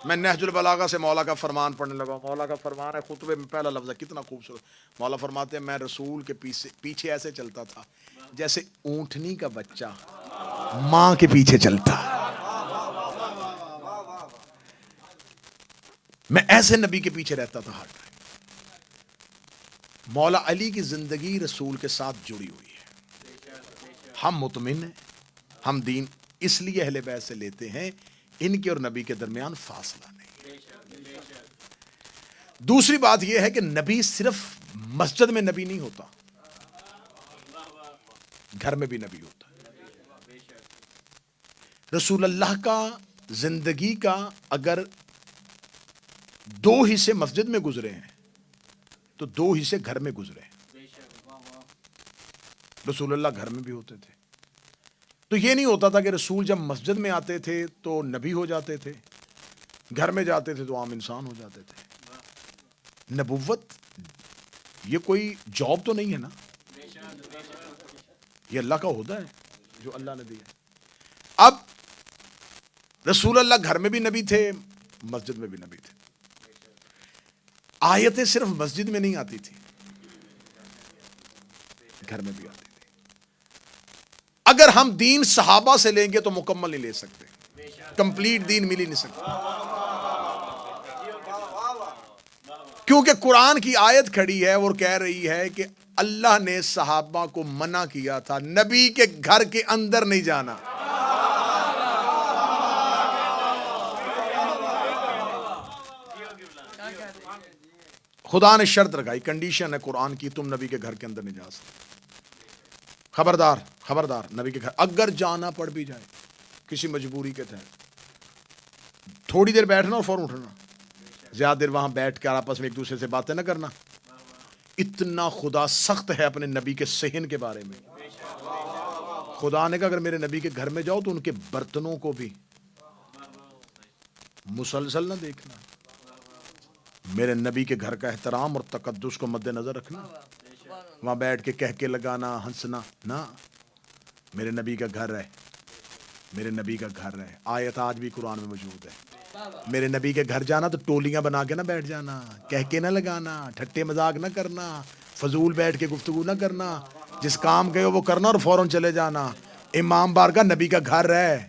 میں نہج البلاغہ سے مولا کا فرمان پڑھنے لگا. مولا کا فرمان ہے خطبے میں پہلا لفظ ہے, کتنا خوبصورت. مولا فرماتے ہیں میں رسول کے پیچھے ایسے چلتا تھا جیسے اونٹنی کا بچہ ماں کے پیچھے چلتا. میں ایسے نبی کے پیچھے رہتا تھا ہر ٹائم. مولا علی کی زندگی رسول کے ساتھ جڑی ہوئی ہے. ہم مطمئن ہیں, ہم دین اس لیے اہل بیت سے لیتے ہیں, ان کے اور نبی کے درمیان فاصلہ نہیں. دوسری بات یہ ہے کہ نبی صرف مسجد میں نبی نہیں ہوتا, گھر میں بھی نبی ہوتا ہے. رسول اللہ کا زندگی کا اگر 2 حصے مسجد میں گزرے ہیں تو 2 حصے گھر میں گزرے ہیں. رسول اللہ گھر میں بھی ہوتے تھے. تو یہ نہیں ہوتا تھا کہ رسول جب مسجد میں آتے تھے تو نبی ہو جاتے تھے, گھر میں جاتے تھے تو عام انسان ہو جاتے تھے. نبوت یہ کوئی جاب تو نہیں ہے نا, یہ اللہ کا عہدہ ہے جو اللہ نے دیا. اب رسول اللہ گھر میں بھی نبی تھے, مسجد میں بھی نبی تھے. آیتیں صرف مسجد میں نہیں آتی تھی, گھر میں بھی آتی تھی. اگر ہم دین صحابہ سے لیں گے تو مکمل نہیں لے سکتے, کمپلیٹ دین مل ہی نہیں سکتا. کیونکہ قرآن کی آیت کھڑی ہے اور کہہ رہی ہے کہ اللہ نے صحابہ کو منع کیا تھا نبی کے گھر کے اندر نہیں جانا. خدا نے شرط لگائی, کنڈیشن ہے قرآن کی, تم نبی کے گھر کے اندر نہیں جا سکتے. خبردار خبردار, نبی کے گھر اگر جانا پڑ بھی جائے کسی مجبوری کے تحت, تھوڑی دیر بیٹھنا اور فوراً اٹھنا, زیادہ دیر وہاں بیٹھ کے آپس میں ایک دوسرے سے باتیں نہ کرنا. اتنا خدا سخت ہے اپنے نبی کے صحن کے بارے میں. خدا نے کہا اگر میرے نبی کے گھر میں جاؤ تو ان کے برتنوں کو بھی مسلسل نہ دیکھنا, میرے نبی کے گھر کا احترام اور تقدس کو مد نظر رکھنا. وہاں بیٹھ کے کہہ کے لگانا, ہنسنا نہ. میرے نبی کا گھر ہے, میرے نبی کا گھر ہے. آیت آج بھی قرآن میں موجود ہے. میرے نبی کے گھر جانا تو ٹولیاں بنا کے نہ بیٹھ جانا, کہہ کے نہ لگانا, ٹھٹے مذاق نہ کرنا, فضول بیٹھ کے گفتگو نہ کرنا. جس کام گئے ہو وہ کرنا اور فوراً چلے جانا. امام بارگاہ نبی کا گھر ہے.